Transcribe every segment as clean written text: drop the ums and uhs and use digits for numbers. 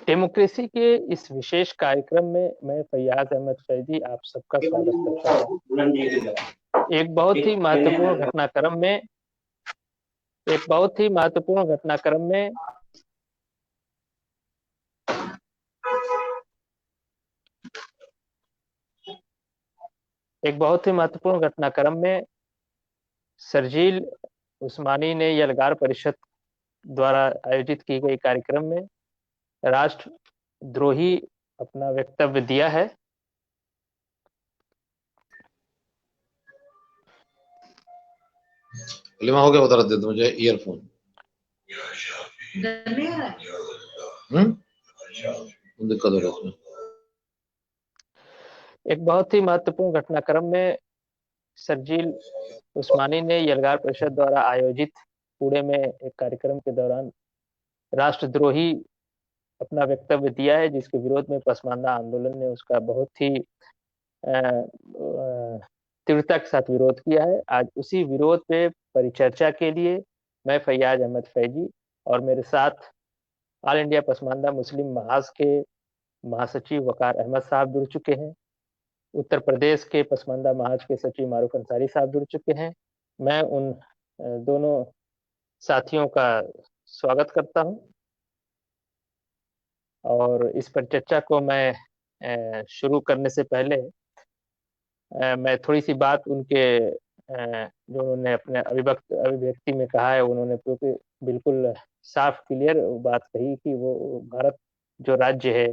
Democracy के इस विशेष कार्यक्रम में मैं फैयाज अहमद फैजी आप सबका स्वागत करता हूँ। एक बहुत ही महत्वपूर्ण घटनाक्रम में एक बहुत ही महत्वपूर्ण घटनाक्रम में एक बहुत ही महत्वपूर्ण घटनाक्रम में शर्जील उस्मानी ने यलगार परिषद द्वारा आयोजित की गई कार्यक्रम में राष्ट्रद्रोही अपना वक्तव्य दिया है। लिमा हो गया, बता दे दो मुझे ईयरफोन। दिक्कत हो रहा है उसमें। एक बहुत ही महत्वपूर्ण घटनाक्रम में शर्जील उस्मानी ने यलगार परिषद द्वारा आयोजित पुणे में एक कार्यक्रम के दौरान राष्ट्रद्रोही अपना वक्तव्य दिया है, जिसके विरोध में पसमानदा आंदोलन ने उसका बहुत ही तीव्रता के साथ विरोध किया है। आज उसी विरोध पे परिचर्चा के लिए मैं फैयाज अहमद फैजी और मेरे साथ ऑल इंडिया पसमानदा मुस्लिम महाज के महासचिव वकार अहमद साहब जुड़ चुके हैं। उत्तर प्रदेश के पसमानदा महाज के सचिव मारूफ अंसारी साहब जुड़ चुके हैं। मैं उन दोनों साथियों का स्वागत करता हूं और इस परिचर्चा को मैं शुरू करने से पहले मैं थोड़ी सी बात उनके जो उन्होंने अपने अभिव्यक्ति में कहा है, उन्होंने बिल्कुल साफ क्लियर बात कही कि वो भारत जो राज्य है,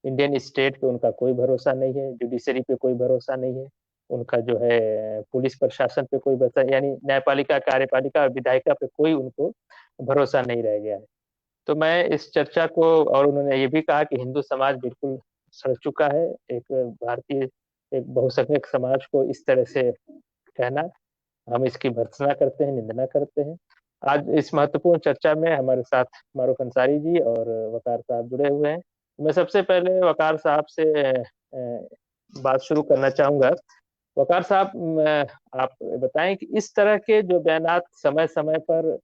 इंडियन स्टेट पे उनका कोई भरोसा नहीं है, जुडिशरी पे कोई भरोसा नहीं है, उनका जो है पुलिस प्रशासन पे कोई भरोसा, यानी न्यायपालिका, कार्यपालिका और विधायिका पे कोई उनको भरोसा नहीं रह गया है। तो मैं इस चर्चा को, और उन्होंने ये भी कहा कि हिंदू समाज बिल्कुल सड़ चुका है। एक बहुसंख्यक समाज को इस तरह से कहना, हम इसकी भर्त्सना करते हैं, निंदना करते हैं। आज इस महत्वपूर्ण चर्चा में हमारे साथ मारूफ अंसारी जी और वकार साहब जुड़े हुए हैं। मैं सबसे पहले वकार साहब से बात शुरू करना चाहूंगा। वकार साहब, आप बताएं कि इस तरह के जो बयानात समय समय पर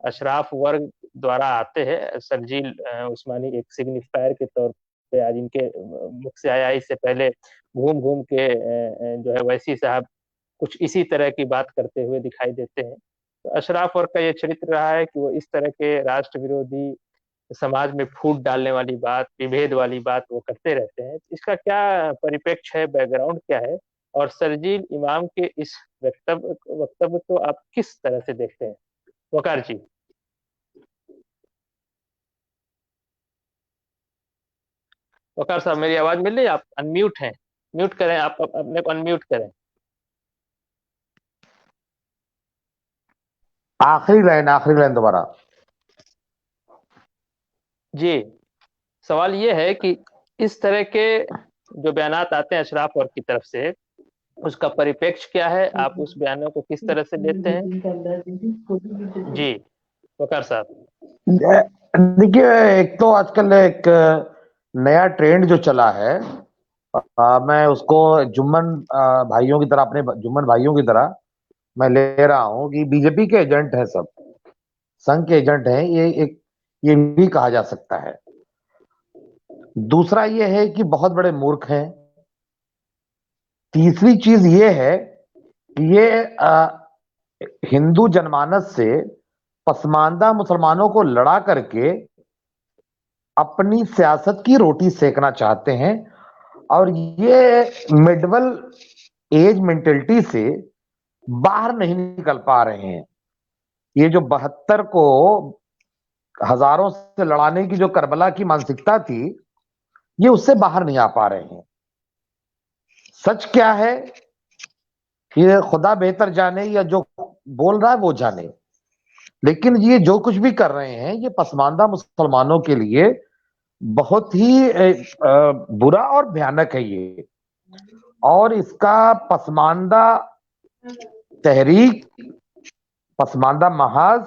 अशराफ वर्ग द्वारा आते हैं, शर्जील उस्मानी एक सिग्निफायर के तौर पे आज इनके मुख से आया, इससे पहले घूम घूम के जो है वैसी साहब कुछ इसी तरह की बात करते हुए दिखाई देते हैं। तो अशराफ वर्ग का ये चरित्र रहा है कि वो इस तरह के राष्ट्र विरोधी, समाज में फूट डालने वाली बात, विभेद वाली बात वो करते रहते हैं। इसका क्या परिप्रेक्ष्य है, बैकग्राउंड क्या है, और शर्जील इमाम के इस वक्तव्य को आप किस तरह से देखते हैं? वकार जी। वकार साहब, मेरी आवाज मिल रही है? आप अनम्यूट हैं, म्यूट करें, आप अपने को अनम्यूट करें। आखिरी लाइन दोबारा जी। सवाल ये है कि इस तरह के जो बयानात आते हैं अशराफ वर्ग की तरफ से, उसका परिप्रेक्ष्य क्या है? आप उस बयानों को किस तरह से लेते हैं? जी वकार साहब। देखिए, एक तो आजकल एक नया ट्रेंड जो चला है, मैं उसको जुम्मन भाइयों की तरह, अपने जुम्मन भाइयों की तरह मैं ले रहा हूं कि बीजेपी के एजेंट है, सब संघ के एजेंट हैं, ये भी कहा जा सकता है। दूसरा ये है कि बहुत बड़े मूर्ख हैं। तीसरी चीज ये है कि ये हिंदू जनमानस से पसमानदा मुसलमानों को लड़ा करके अपनी सियासत की रोटी सेकना चाहते हैं, और ये मिडवल एज मेंटेलिटी से बाहर नहीं निकल पा रहे हैं। ये जो 72 को हजारों से लड़ाने की जो करबला की मानसिकता थी, ये उससे बाहर नहीं आ पा रहे हैं। सच क्या है ये खुदा बेहतर जाने, या जो बोल रहा है वो जाने, लेकिन ये जो कुछ भी कर रहे हैं ये पसमानदा मुसलमानों के लिए बहुत ही बुरा और भयानक है ये। और इसका पसमानदा तहरीक, पसमानदा महाज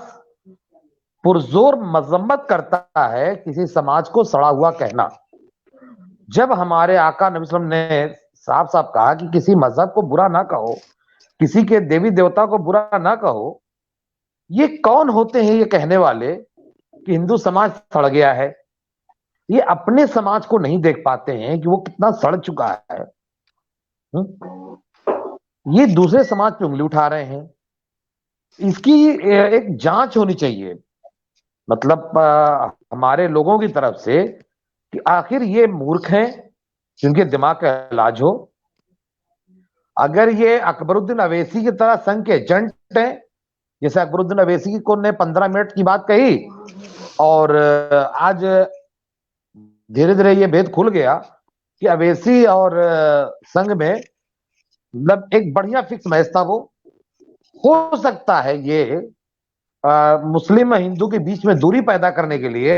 पुरजोर मजम्मत करता है किसी समाज को सड़ा हुआ कहना। जब हमारे आका नबी सल्लल्लाहु अलैहि वसल्लम ने साफ साफ कहा कि किसी मजहब को बुरा ना कहो, किसी के देवी देवता को बुरा ना कहो, ये कौन होते हैं ये कहने वाले कि हिंदू समाज सड़ गया है? ये अपने समाज को नहीं देख पाते हैं कि वो कितना सड़ चुका है। ये दूसरे समाज पे उंगली उठा रहे हैं। इसकी एक जांच होनी चाहिए, मतलब हमारे लोगों की तरफ से, कि आखिर ये मूर्ख हैं जिनके दिमाग का इलाज हो। अगर ये अकबरुद्दीन अवैसी की तरह संघ के एजेंट हैं, जैसे अकबरुद्दीन अवैसी को ने 15 मिनट की बात कही और आज धीरे धीरे ये भेद खुल गया कि अवैसी और संघ में मतलब एक बढ़िया फिक्स मैच था वो। हो सकता है ये मुस्लिम और हिंदू के बीच में दूरी पैदा करने के लिए,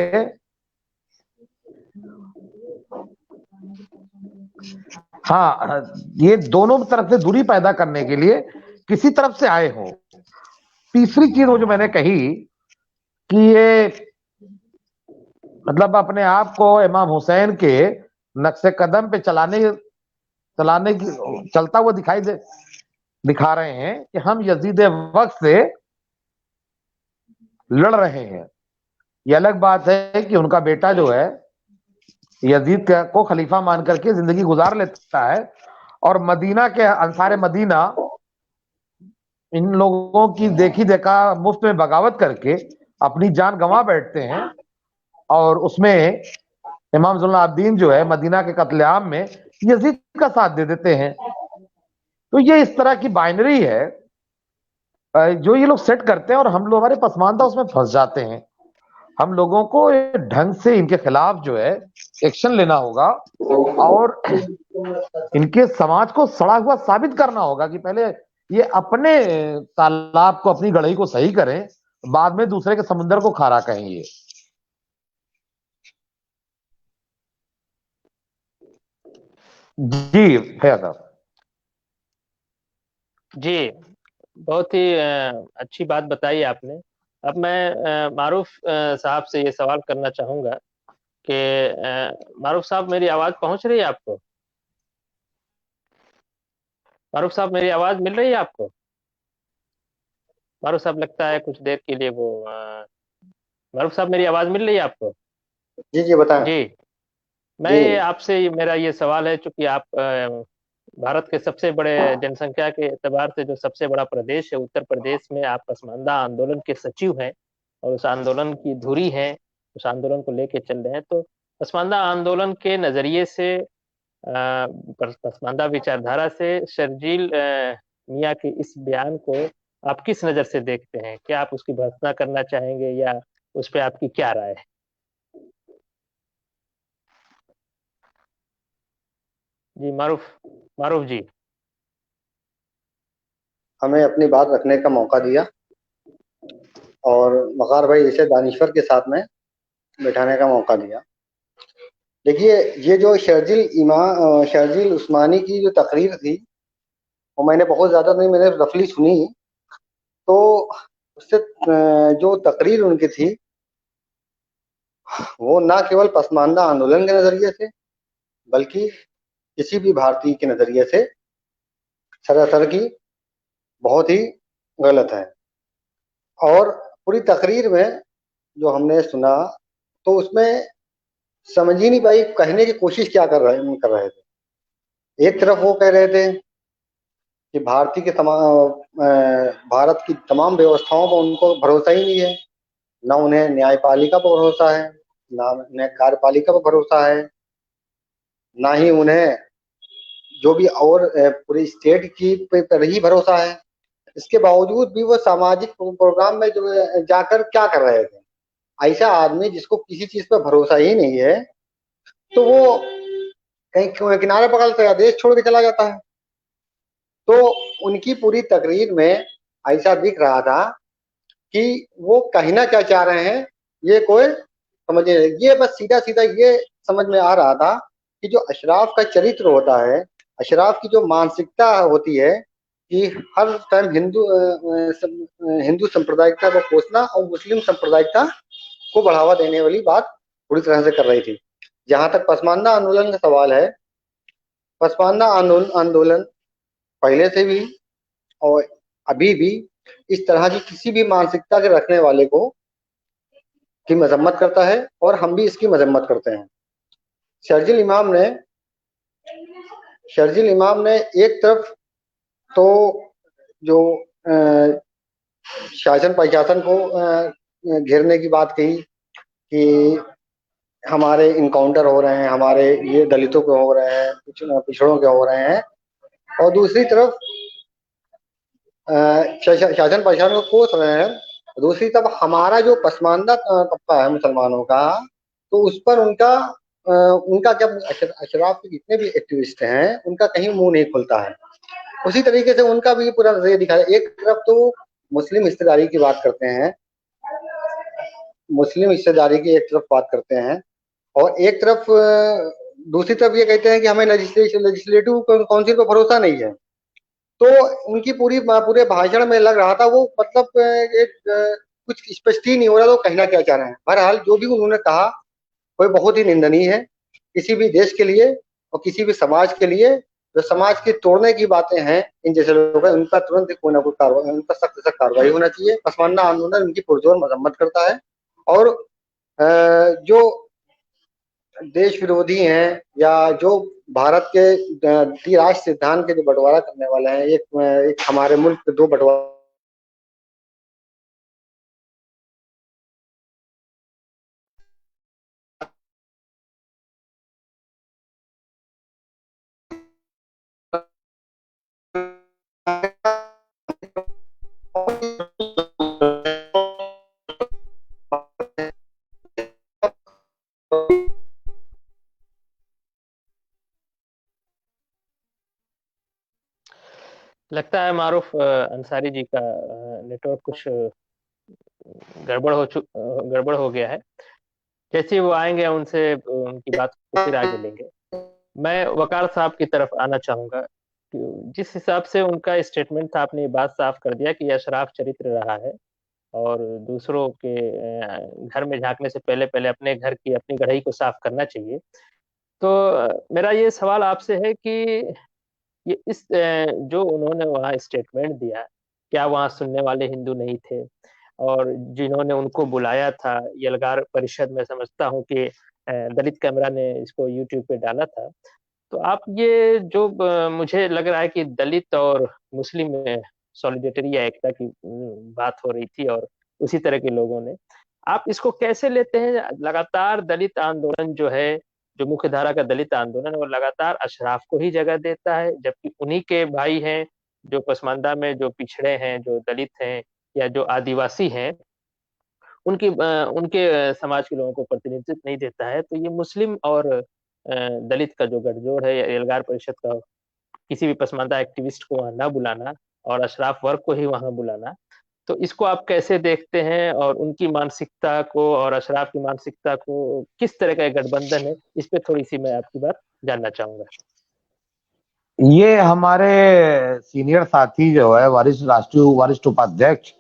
हाँ, ये दोनों तरफ से दूरी पैदा करने के लिए किसी तरफ से आए हो। तीसरी चीज वो जो मैंने कही कि ये मतलब अपने आप को इमाम हुसैन के नक्शे कदम पे चलाने की चलता हुआ दिखा रहे हैं कि हम यजीद वक्त से लड़ रहे हैं। ये अलग बात है कि उनका बेटा जो है यजीद को खलीफा मान करके जिंदगी गुजार लेता है और मदीना के अंसार मदीना इन लोगों की देखी देखा मुफ्त में बगावत करके अपनी जान गंवा बैठते हैं, और उसमें इमाम ज़ुल्ल आबिदीन जो है मदीना के कत्लेआम में यजीद का साथ दे देते हैं। तो ये इस तरह की बाइनरी है जो ये लोग सेट करते हैं, और हम लोग, हमारे पसमानदा उसमें फंस जाते हैं। हम लोगों को ढंग से इनके खिलाफ जो है एक्शन लेना होगा और इनके समाज को सड़ा हुआ साबित करना होगा कि पहले ये अपने तालाब को, अपनी गढ़ई को सही करें, बाद में दूसरे के समुद्र को खारा कहेंगे। जी भैया साहब। जी, बहुत ही अच्छी बात बताई आपने। अब मैं मारूफ साहब से ये सवाल करना चाहूंगा कि मारूफ साहब, मेरी आवाज पहुंच रही है आपको? मारूफ साहब, मेरी आवाज मिल रही है आपको? मारूफ साहब, लगता है कुछ देर के लिए वो मारूफ साहब, मेरी आवाज मिल रही है आपको? जी जी बताएं। जी, मैं जी ये आपसे, मेरा ये सवाल है, चूंकि आप भारत के सबसे बड़े जनसंख्या के एतबार से जो सबसे बड़ा प्रदेश है उत्तर प्रदेश में आप पसमानदा आंदोलन के सचिव हैं और उस आंदोलन की धुरी हैं, उस आंदोलन को लेके चल रहे हैं, तो पसमानदा आंदोलन के नजरिए से, पसमानदा विचारधारा से शर्जील मियां के इस बयान को आप किस नजर से देखते हैं? क्या आप उसकी भर्त्सना करना चाहेंगे या उस पर आपकी क्या राय है? जी मारूफ, मारूफ जी। हमें अपनी बात रखने का मौका दिया और वक़ार भाई इसे दानिश्वर के साथ में बैठाने का मौका दिया। देखिए, ये जो शर्जील उस्मानी की जो तकरीर थी वो मैंने बहुत ज़्यादा नहीं, मैंने रफली सुनी। तो उससे जो तकरीर उनकी थी वो ना केवल पसमानदा आंदोलन के नज़रिए से बल्कि किसी भी भारतीय के नज़रिए से सरासर की बहुत ही गलत है। और पूरी तकरीर में जो हमने सुना तो उसमें समझ ही नहीं पाई कहने की कोशिश क्या कर रहे थे। एक तरफ वो कह रहे थे कि भारत की तमाम व्यवस्थाओं पर उनको भरोसा ही नहीं है, ना उन्हें न्यायपालिका पर भरोसा है, ना उन्हें कार्यपालिका पर भरोसा है, ना ही उन्हें जो भी और पूरी स्टेट की पर ही भरोसा है। इसके बावजूद भी वो सामाजिक प्रोग्राम में जो जाकर क्या कर रहे थे। ऐसा आदमी जिसको किसी चीज पर भरोसा ही नहीं है तो वो कहीं किनारे पकड़ कर देश छोड़ के चला जाता है। तो उनकी पूरी तकरीर में ऐसा दिख रहा था कि वो कहना क्या चाह रहे हैं ये कोई समझ नहीं। ये बस सीधा सीधा ये समझ में आ रहा था कि जो अशराफ का चरित्र होता है, अशराफ की जो मानसिकता होती है कि हर टाइम हिंदू सांप्रदायिकता को कोसना और मुस्लिम सांप्रदायिकता को बढ़ावा देने वाली बात पूरी तरह से कर रही थी। जहां तक पसमानदा आंदोलन का सवाल है, पसमानदा आंदोलन पहले से भी और अभी भी इस तरह की किसी भी मानसिकता के रखने वाले को की मजम्मत करता है और हम भी इसकी मजम्मत करते हैं। शर्जिल इमाम ने एक तरफ तो जो शासन प्रशासन को घेरने की बात कही कि हमारे इनकाउंटर हो रहे हैं, हमारे ये दलितों के हो रहे हैं, पिछड़ों के हो रहे हैं, और दूसरी तरफ शासन प्रशासन को कोस रहे हैं। दूसरी तरफ हमारा जो पसमानदा तबका है मुसलमानों का, तो उस पर उनका जब अशराफ के जितने भी एक्टिविस्ट हैं उनका कहीं मुंह नहीं खुलता है। उसी तरीके से उनका भी पूरा नजरिया दिखा है। एक तरफ तो मुस्लिम हिस्सेदारी की बात करते हैं, मुस्लिम हिस्सेदारी की एक तरफ बात करते हैं, और एक तरफ दूसरी तरफ ये कहते हैं कि हमें लेजिस्लेटिव काउंसिल पर भरोसा नहीं है। तो उनकी पूरे भाषण में लग रहा था वो मतलब एक कुछ स्पष्ट ही नहीं हो रहा तो कहना क्या चाह रहे हैं। बहरहाल जो भी उन्होंने कहा वो बहुत ही निंदनीय है किसी भी देश के लिए और किसी भी समाज के लिए। जो समाज के तोड़ने की बातें हैं इन जैसे लोगों का, उन पर तुरंत कोई ना कोई कार्रवाई, उन पर सख्त से कार्रवाई होना चाहिए। पसमानदा आंदोलन उनकी पुरजोर मजम्मत करता है, और जो देश विरोधी हैं या जो भारत के द्विराष्ट्र सिद्धांत के जो बंटवारा करने वाले हैं, एक हमारे मुल्क के दो बंटवारा लगता है मारूफ अंसारी जी का नेटवर्क कुछ गड़बड़ हो गया है। जैसे ही वो आएंगे उनसे उनकी बात को फिर आगे लेंगे। मैं वकार साहब की तरफ आना चाहूंगा। जिस हिसाब से उनका स्टेटमेंट था, आपने ये बात साफ कर दिया कि अशराफ चरित्र रहा है और दूसरों के घर में झांकने से पहले पहले अपने घर की अपनी गढ़ई को साफ करना चाहिए। तो मेरा ये सवाल आपसे है कि ये जो उन्होंने वहाँ स्टेटमेंट दिया, क्या वहाँ सुनने वाले हिंदू नहीं थे? और जिन्होंने उनको बुलाया था, यलगार परिषद, मैं समझता हूँ कि दलित कैमरा ने इसको यूट्यूब पे डाला था। तो आप ये जो मुझे लग रहा है कि दलित और मुस्लिम में सॉलिडेरिटी या एकता की बात हो रही थी और उसी तरह के लोगों ने, आप इसको कैसे लेते हैं? लगातार दलित आंदोलन जो है, जो मुख्य धारा का दलित आंदोलन, वो लगातार अशराफ को ही जगह देता है, जबकि उन्हीं के भाई हैं जो पसमानदा में जो पिछड़े हैं, जो दलित हैं या जो आदिवासी हैं, उनके समाज के लोगों को प्रतिनिधित्व नहीं देता है। तो ये मुस्लिम और दलित का जो गठजोड़ है, एल्गार परिषद का किसी भी पसमानदा एक्टिविस्ट को वहां ना बुलाना और अशराफ वर्ग को ही वहां बुलाना, तो इसको आप कैसे देखते हैं? और उनकी मानसिकता को और अशराफ की मानसिकता को किस तरह का एक गठबंधन है, इस पे थोड़ी सी मैं आपकी बात जानना चाहूंगा। ये हमारे सीनियर साथी जो है राष्ट्रीय वरिष्ठ उपाध्यक्ष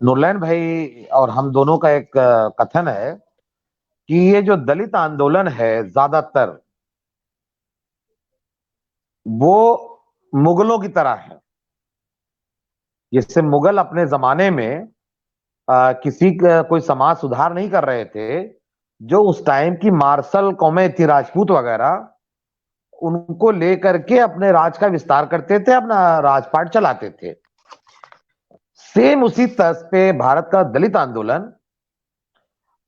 नुरलैन भाई और हम दोनों का एक कथन है कि ये जो दलित आंदोलन है ज्यादातर वो मुगलों की तरह है। जैसे मुगल अपने जमाने में किसी का कोई समाज सुधार नहीं कर रहे थे, जो उस टाइम की मार्शल कौमें थी, राजपूत वगैरह, उनको लेकर के अपने राज का विस्तार करते थे, अपना राजपाट चलाते थे। सेम उसी तर्ज पे भारत का दलित आंदोलन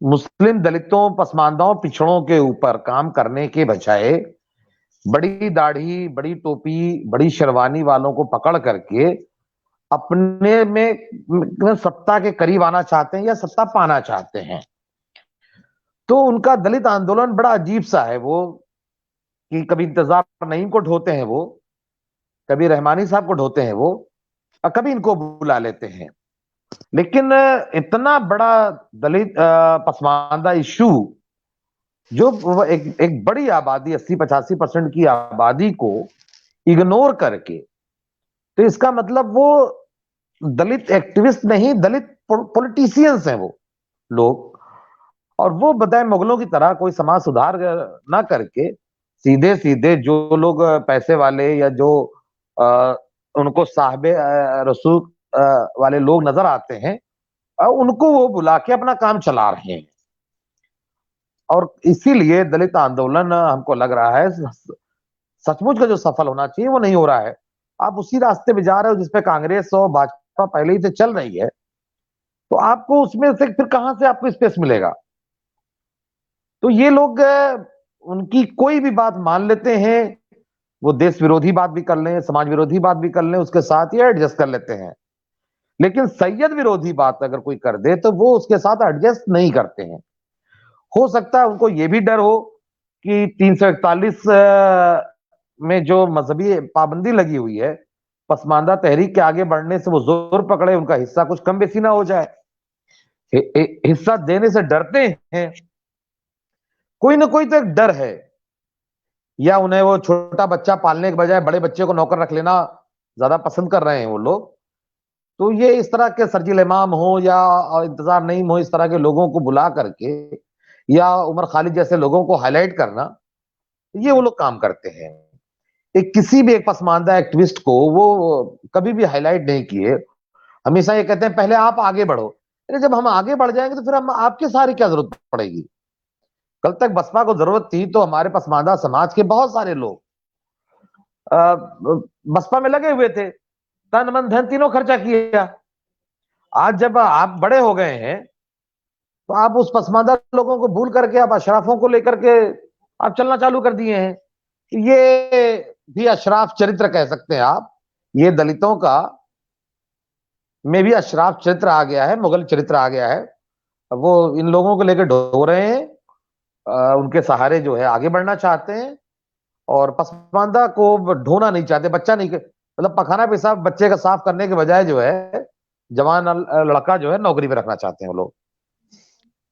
मुस्लिम दलितों, पसमानदाओं, पिछड़ों के ऊपर काम करने के बजाय बड़ी दाढ़ी, बड़ी टोपी, बड़ी शेरवानी वालों को पकड़ करके अपने में सत्ता के करीब आना चाहते हैं या सत्ता पाना चाहते हैं। तो उनका दलित आंदोलन बड़ा अजीब सा है। वो कि कभी इंतजार नईम को ढोते हैं, वो कभी रहमानी साहब को ढोते हैं, वो और कभी इनको बुला लेते हैं। लेकिन इतना बड़ा दलित पसमानदा इशू जो एक बड़ी आबादी 80-85% की आबादी को इग्नोर करके, तो इसका मतलब वो दलित एक्टिविस्ट नहीं, दलित पॉलिटिशियंस हैं वो लोग। और वो बताए मुगलों की तरह कोई समाज सुधार ना करके सीधे सीधे जो लोग पैसे वाले या जो उनको साहबे रसूल वाले लोग नजर आते हैं, उनको वो बुला के अपना काम चला रहे हैं। और इसीलिए दलित आंदोलन हमको लग रहा है सचमुच का जो सफल होना चाहिए वो नहीं हो रहा है। आप उसी रास्ते में जा रहे हो जिसपे कांग्रेस और भाजपा पहले ही से चल रही है, तो आपको उसमें से फिर कहां से आपको स्पेस मिलेगा? तो ये लोग उनकी कोई भी बात मान लेते हैं, वो देश विरोधी बात भी कर लें, समाज विरोधी बात भी कर लें, उसके साथ ही एडजस्ट कर लेते हैं। लेकिन सैयद विरोधी बात अगर कोई कर दे तो वो उसके साथ एडजस्ट नहीं करते हैं। हो सकता है उनको ये भी डर हो कि 341 में जो मजहबी पाबंदी लगी हुई है, पसमानदा तहरीक के आगे बढ़ने से वो जोर पकड़े, उनका हिस्सा कुछ कम बेसी ना हो जाए। हिस्सा देने से डरते हैं, कोई ना कोई तो एक डर है, या उन्हें वो छोटा बच्चा पालने के बजाय बड़े बच्चे को नौकर रख लेना ज्यादा पसंद कर रहे हैं वो लोग। तो ये इस तरह के सर्जिल इमाम हो या इंतजार नईम हो, इस तरह के लोगों को बुला करके या उमर खालिद जैसे लोगों को हाईलाइट करना, ये वो लोग काम करते हैं। एक किसी भी एक पसमानदा एक्टिविस्ट को वो कभी भी हाईलाइट नहीं किए, हमेशा ये कहते हैं पहले आप आगे बढ़ो। अरे जब हम आगे बढ़ जाएंगे तो फिर हम आपके सहारे क्या जरूरत पड़ेगी? कल तक बसपा को जरूरत थी तो हमारे पसमानदा समाज के बहुत सारे लोग बसपा में लगे हुए थे, तन मन धन तीनों खर्चा किया। आज जब आप बड़े हो गए हैं तो आप उस पसमानदा लोगों को भूल करके आप अशराफों को लेकर के आप चलना चालू कर दिए हैं। ये भी अशराफ चरित्र कह सकते हैं आप, ये दलितों का में भी अशराफ चरित्र आ गया है, मुगल चरित्र आ गया है। वो इन लोगों को लेकर ढो रहे हैं, उनके सहारे जो है आगे बढ़ना चाहते हैं, और पसमानदा को ढोना नहीं चाहते। बच्चा नहीं, मतलब पखाना पेशाब बच्चे का साफ करने के बजाय जो है जवान लड़का जो है नौकरी पे रखना चाहते हैं वो लोग।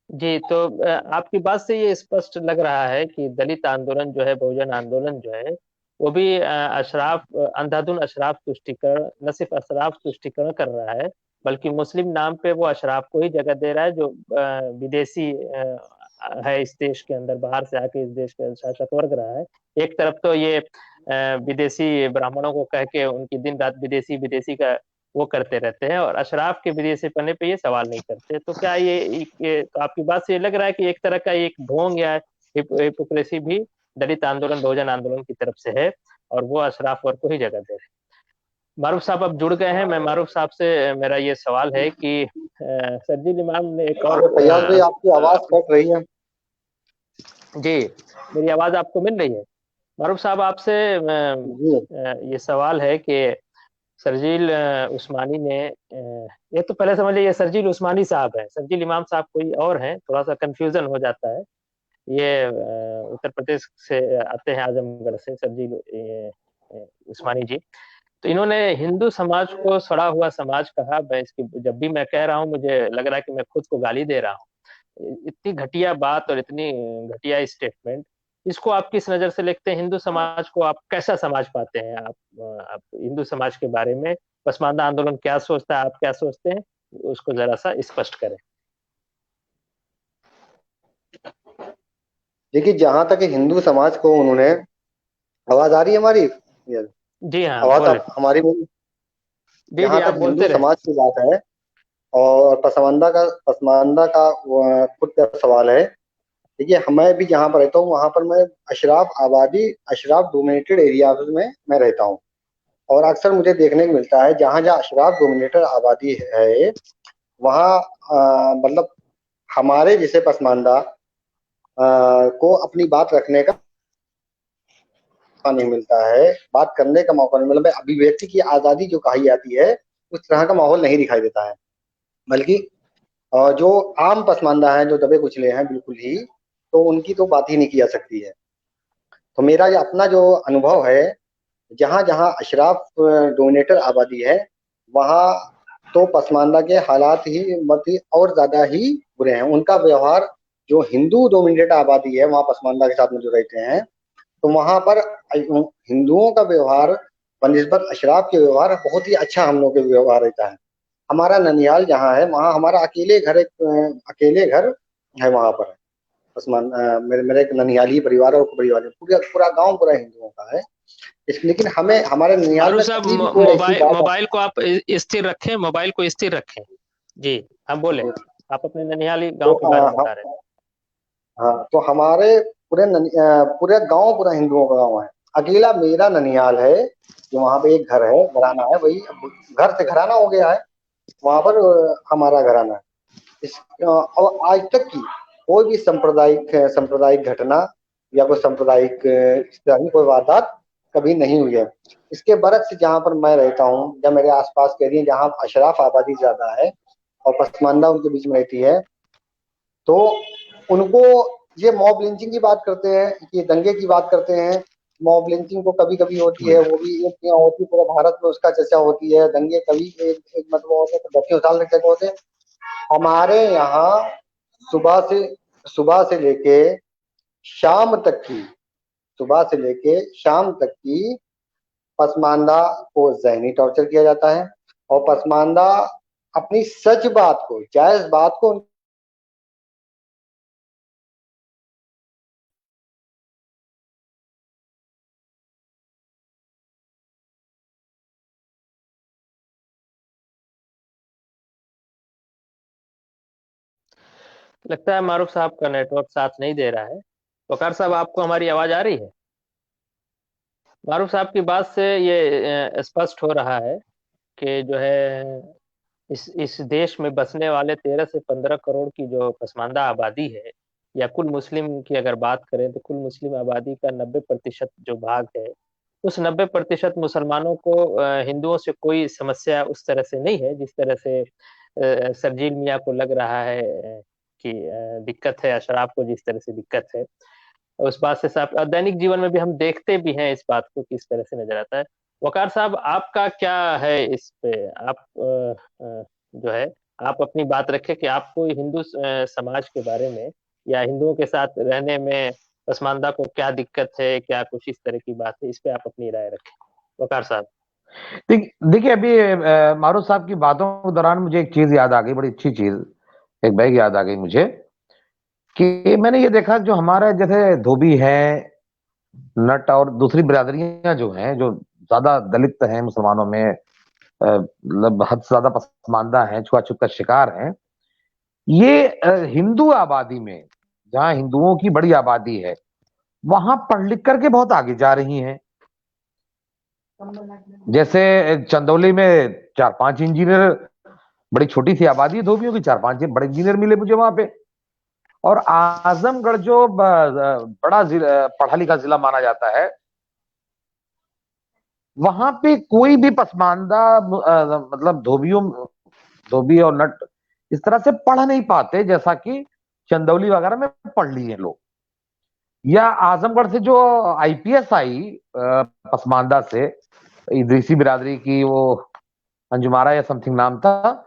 जी, तो आपकी बात से ये स्पष्ट लग रहा है कि दलित आंदोलन जो है, बहुजन आंदोलन जो है, वो भी अशराफ, अंधाधुन अशराफ तुष्टीकरण, न सिर्फ अशराफ तुष्टीकरण कर रहा है, बल्कि मुस्लिम नाम पे वो अशराफ को ही जगह दे रहा है, जो विदेशी है इस देश के अंदर, बाहर से आके इस देश का शासक वर्ग रहा है। एक तरफ तो ये विदेशी ब्राह्मणों को कह के उनकी दिन रात विदेशी विदेशी का वो करते रहते हैं, और अशराफ के विदेशी पन्ने पे ये सवाल नहीं करते। तो क्या ये तो आपकी बात से ये लग रहा है कि एक तरह का एक ढोंग या हिपोक्रेसी भी दलित आंदोलन, बहुजन आंदोलन की तरफ से है, और वो अशराफ वर्ग को ही जगह दे रहे हैं। मारूफ साहब अब जुड़ गए हैं। मैं मारूफ साहब से मेरा ये सवाल है कि सर्जिल इमाम ने एक और फैयाज भाई आपकी आवाज कट रही है। जी, मेरी आवाज आपको मिल रही है? मारूफ साहब आपसे ये सवाल है कि सर्जिल उस्मानी ने, ये तो पहले समझ लीजिए सर्जिल उस्मानी साहब है, सर्जिल इमाम साहब कोई और हैं, थोड़ा सा कंफ्यूजन हो जाता है। ये उत्तर प्रदेश से आते हैं, आजमगढ़ से, सर्जिल उस्मानी जी। तो इन्होंने हिंदू समाज को सड़ा हुआ समाज कहा। मैं इसकी जब भी मैं कह रहा हूँ मुझे लग रहा है कि मैं खुद को गाली दे रहा हूँ। इतनी घटिया बात और इतनी घटिया स्टेटमेंट, इसको आप किस नजर से लिखते हैं? हिंदू समाज को आप कैसा समाज पाते हैं? आप हिंदू समाज के बारे में पसमानदा आंदोलन क्या सोचता है, आप क्या सोचते हैं, उसको जरा सा स्पष्ट करें। देखिए, जहां तक हिंदू समाज को उन्होंने, आवाज आ रही है हमारी? जी हाँ, आवाज हमारी, जहां तक हिंदू समाज की बात है और पसमानदा का खुद का सवाल है। देखिए, मैं भी जहाँ पर रहता हूँ वहां पर मैं अशराफ आबादी, अशराफ डोमिनेटेड एरिया में मैं रहता हूँ, और अक्सर मुझे देखने को मिलता है जहाँ जहाँ अशराफ डोमिनेटेड आबादी है वहाँ मतलब हमारे जैसे पसमानदा को अपनी बात रखने का नहीं मिलता है, बात करने का मौका नहीं मिलता। अभिव्यक्ति की आज़ादी जो कही जाती है उस तरह का माहौल नहीं दिखाई देता है, बल्कि जो आम पसमानदा है, जो दबे कुचले हैं बिल्कुल ही, तो उनकी तो बात ही नहीं की जा सकती है। तो मेरा ये अपना जो अनुभव है, जहाँ जहाँ अशराफ डोमिनेटेड आबादी है वहाँ तो पसमानदा के हालात ही और ज़्यादा ही बुरे हैं। उनका व्यवहार, जो हिंदू डोमिनेटेड आबादी है वहाँ पसमानदा के साथ में जो रहते हैं, तो वहाँ पर हिंदुओं का व्यवहार बनिस्बत अशराफ के व्यवहार बहुत ही अच्छा हम लोग के व्यवहार रहता है। हमारा ननिहाल जहाँ है वहाँ हमारा अकेले घर है, वहाँ पर मेरे एक ननिहाली परिवार और परिवार है, पूरा गांव पूरा हिंदुओं का है। लेकिन हमें हमारे ननिहाल में मोबाइल को आप स्थिर रखें, मोबाइल को स्थिर रखें। जी, हम बोले, आप अपने ननिहाली गांव के बारे में बता रहे हैं। हाँ, तो हमारे पूरे गांव पूरा हिंदुओं का गांव है। अकेला मेरा ननिहाल है, जो वहां पे एक घर है, घराना है, वही घर से घराना हो गया है, वहां पर हमारा घराना है। और आज तक की कोई भी सांप्रदायिक घटना या कोई सांप्रदायिक इस तरह की कोई वारदात कभी नहीं हुई है। इसके बरक्स जहाँ पर मैं रहता हूँ या मेरे आसपास के एरिया जहाँ अशराफ आबादी ज्यादा है और पसमानदा उनके बीच में रहती है, तो उनको ये मॉब लिंचिंग की बात करते हैं, ये दंगे की बात करते हैं। मॉब लिंचिंग को कभी कभी होती है, वो भी एक यहाँ होती है, पूरे भारत में उसका चर्चा होती है। दंगे कभी एक मतलब होते हैं तो 10 साल तक चर्चा होते हैं। हमारे यहाँ सुबह से सुबह से लेके शाम तक की सुबह से लेके शाम तक की पसमानदा को जहनी टॉर्चर किया जाता है, और पसमानदा अपनी सच बात को, जायज बात को लगता है मारूफ साहब का नेटवर्क साथ नहीं दे रहा है। वकार साहब, आपको हमारी आवाज आ रही है? मारूफ साहब की बात से ये स्पष्ट हो रहा है कि जो है इस देश में बसने वाले 13 से 15 करोड़ की जो पसमानदा आबादी है, या कुल मुस्लिम की अगर बात करें तो कुल मुस्लिम आबादी का 90% जो भाग है, उस 90% मुसलमानों को हिंदुओं से कोई समस्या उस तरह से नहीं है जिस तरह से सरजील मियाँ को लग रहा है कि दिक्कत है, अशराफ को जिस तरह से दिक्कत है। उस बात से साफ, और दैनिक जीवन में भी हम देखते भी हैं इस बात को किस तरह से नजर आता है। वकार साहब, आपका क्या है इस पे? आप जो है, आप अपनी बात रखें कि आपको हिंदू समाज के बारे में या हिंदुओं के साथ रहने में पसमानदा को क्या दिक्कत है, क्या कुछ इस तरह की बात है, इस पे आप अपनी राय रखें वकार साहब। देखिए, अभी मारूफ साहब की बातों के दौरान मुझे एक चीज याद आ गई, बड़ी अच्छी चीज, एक बैग याद आ गई मुझे, कि मैंने ये देखा जो हमारे जैसे धोबी है, नट और दूसरी बिरादरियां जो हैं, जो ज्यादा दलित हैं मुसलमानों में, मतलब हद से ज्यादा पसमानदा हैं, छुआछूत का शिकार हैं, ये हिंदू आबादी में, जहां हिंदुओं की बड़ी आबादी है, वहां पढ़ लिख करके बहुत आगे जा रही हैं। जैसे चंदौली में 4-5 इंजीनियर, बड़ी छोटी सी आबादी है धोबियों की, 4-5 बड़े इंजीनियर मिले मुझे वहां पे। और आजमगढ़ जो बड़ा पढ़ा लिखा जिला माना जाता है, वहां पे कोई भी पसमानदा मतलब धोबी और नट इस तरह से पढ़ नहीं पाते जैसा कि चंदौली वगैरह में पढ़ लिए लोग। या आजमगढ़ से जो आईपीएस आई पसमानदा से, इदरीसी बिरादरी की, वो अंजुमारा या समथिंग नाम था,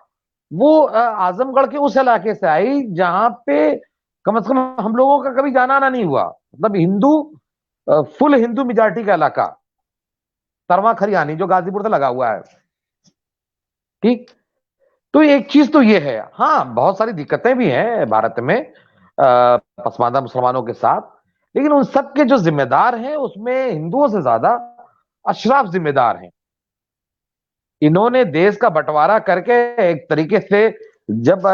वो आजमगढ़ के उस इलाके से आई जहां पे कम से कम हम लोगों का कभी जाना आना नहीं हुआ। मतलब फुल हिंदू मेजॉरिटी का इलाका, तरवा खरियानी जो गाजीपुर से लगा हुआ है। ठीक, तो एक चीज तो ये है। हाँ, बहुत सारी दिक्कतें भी हैं भारत में पसमानदा मुसलमानों के साथ, लेकिन उन सब के जो जिम्मेदार हैं उसमें हिंदुओं से ज्यादा अशराफ जिम्मेदार हैं। इन्होंने देश का बंटवारा करके एक तरीके से, जब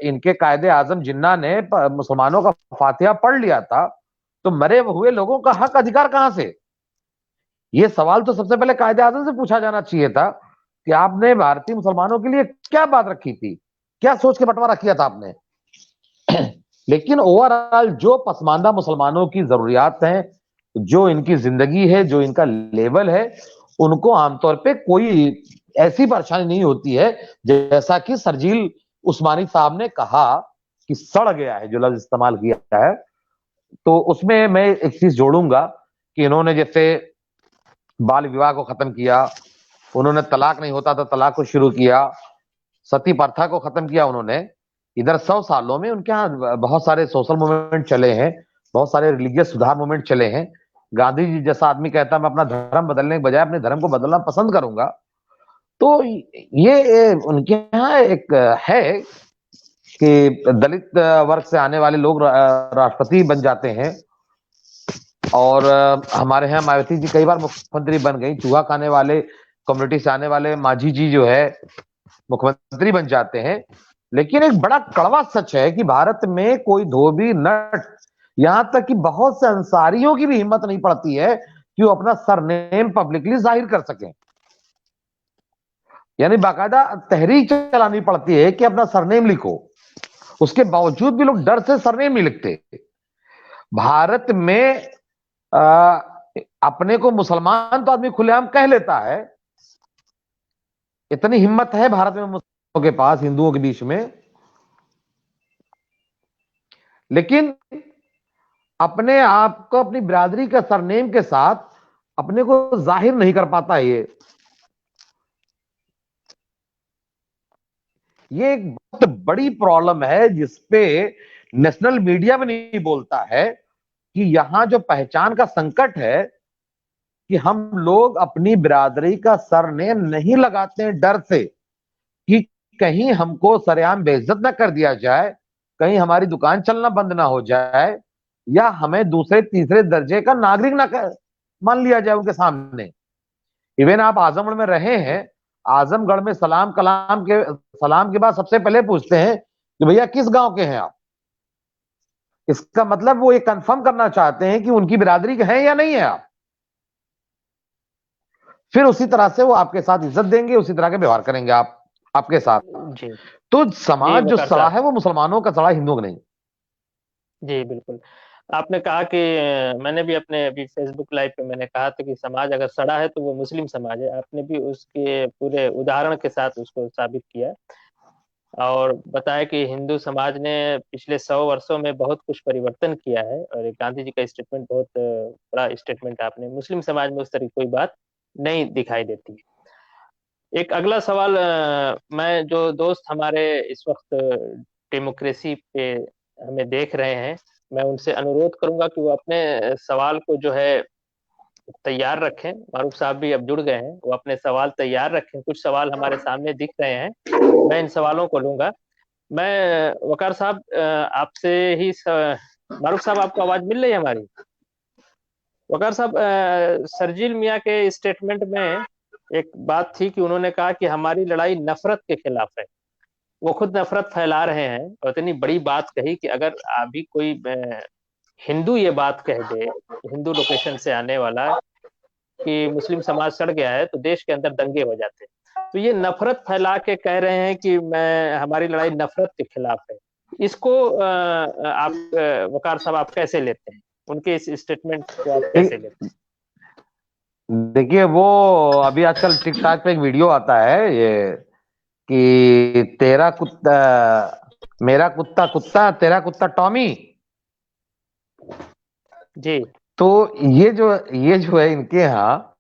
इनके कायदे आजम जिन्ना ने मुसलमानों का फातिहा पढ़ लिया था, तो मरे हुए लोगों का हक अधिकार कहां से? ये सवाल तो सबसे पहले कायदे आजम से पूछा जाना चाहिए था कि आपने भारतीय मुसलमानों के लिए क्या बात रखी थी, क्या सोच के बंटवारा किया था आपने। लेकिन ओवरऑल जो पसमानदा मुसलमानों की जरूरियात हैं, जो इनकी जिंदगी है, जो इनका लेवल है, उनको आमतौर पे कोई ऐसी परेशानी नहीं होती है जैसा कि सरजील उस्मानी साहब ने कहा कि सड़ गया है, जो लफ्ज इस्तेमाल किया है। तो उसमें मैं एक चीज जोड़ूंगा कि इन्होंने जैसे बाल विवाह को खत्म किया, उन्होंने तलाक नहीं होता था तलाक को शुरू किया, सती प्रथा को खत्म किया उन्होंने। इधर 100 सालों में उनके यहाँ बहुत सारे सोशल मूवमेंट चले हैं, बहुत सारे रिलीजियस सुधार मूवमेंट चले हैं। गांधी जी जैसा आदमी कहता मैं अपना धर्म बदलने के बजाय अपने धर्म को बदलना पसंद करूंगा। तो ये उनके यहाँ एक है कि दलित वर्ग से आने वाले लोग राष्ट्रपति बन जाते हैं, और हमारे यहाँ मायावती जी कई बार मुख्यमंत्री बन गई। चूहा खाने वाले कम्युनिटी से आने वाले माझी जी जो है मुख्यमंत्री बन जाते हैं। लेकिन एक बड़ा कड़वा सच है कि भारत में कोई धोबी नट यहां तक कि बहुत से अंसारियों की भी हिम्मत नहीं पड़ती है कि वो अपना सरनेम पब्लिकली जाहिर कर सकें। यानी बाकायदा तहरीक चलानी पड़ती है कि अपना सरनेम लिखो, उसके बावजूद भी लोग डर से सरनेम नहीं लिखते। भारत में अपने को मुसलमान तो आदमी खुलेआम कह लेता है, इतनी हिम्मत है भारत में मुसलमानों के पास, हिंदुओं के बीच में, लेकिन अपने आप को अपनी बिरादरी के सरनेम के साथ अपने को जाहिर नहीं कर पाता है। ये एक बहुत बड़ी प्रॉब्लम है जिसपे नेशनल मीडिया में नहीं बोलता है कि यहां जो पहचान का संकट है कि हम लोग अपनी बिरादरी का सरनेम नहीं लगाते हैं डर से कि कहीं हमको सरेआम बेइज्जत ना कर दिया जाए, कहीं हमारी दुकान चलना बंद ना हो जाए, या हमें दूसरे तीसरे दर्जे का नागरिक ना मान लिया जाए उनके सामने। इवन आप आजमगढ़ में रहे हैं, आजमगढ़ में सलाम के बाद सबसे पहले पूछते हैं कि भैया किस गांव के हैं आप। इसका मतलब वो ये कंफर्म करना चाहते हैं कि उनकी बिरादरी के हैं या नहीं है आप। फिर उसी तरह से वो आपके साथ इज्जत देंगे, उसी तरह के व्यवहार करेंगे आपके साथ। जी तो समाज जो वकार सड़ा साहब, है वो मुसलमानों का सड़ा, हिंदुओं का नहीं। जी बिल्कुल। आपने कहा कि मैंने भी अपने अभी फेसबुक लाइव पे मैंने कहा था कि समाज अगर सड़ा है तो वो मुस्लिम समाज है। आपने भी उसके पूरे उदाहरण के साथ उसको साबित किया और बताया कि हिंदू समाज ने पिछले 100 वर्षों में बहुत कुछ परिवर्तन किया है। और एक गांधी जी का स्टेटमेंट बहुत बड़ा स्टेटमेंट आपने, मुस्लिम समाज में उस तरह की कोई बात नहीं दिखाई देती। एक अगला सवाल, मैं जो दोस्त हमारे इस वक्त डेमोक्रेसी पे हमें देख रहे हैं, मैं उनसे अनुरोध करूंगा कि वो अपने सवाल को जो है तैयार रखें। मारूफ साहब भी अब जुड़ गए हैं, वो अपने सवाल तैयार रखें। कुछ सवाल हमारे सामने दिख रहे हैं, मैं इन सवालों को लूंगा। मैं वकार साहब आपसे ही मारूफ साहब, आपको आवाज मिल रही है हमारी? वकार साहब, शर्जील मियाँ के स्टेटमेंट में एक बात थी कि उन्होंने कहा कि हमारी लड़ाई नफरत के खिलाफ है। वो खुद नफरत फैला रहे हैं और इतनी बड़ी बात कही कि अगर अभी कोई हिंदू ये बात कह दे, हिंदू लोकेशन से आने वाला, कि मुस्लिम समाज सड़ गया है, तो देश के अंदर दंगे हो जाते हैं। तो ये नफरत फैला के कह रहे हैं कि हमारी लड़ाई नफरत के खिलाफ है। इसको आप वकार साहब आप कैसे लेते हैं? उनके इस स्टेटमेंट को आप कैसे लेते हैं? देखिए, वो अभी आजकल टिकटॉक पे एक वीडियो आता है ये कि तेरा कुत्ता मेरा कुत्ता कुत्ता, तेरा कुत्ता टॉमी। जी तो ये जो है इनके यहाँ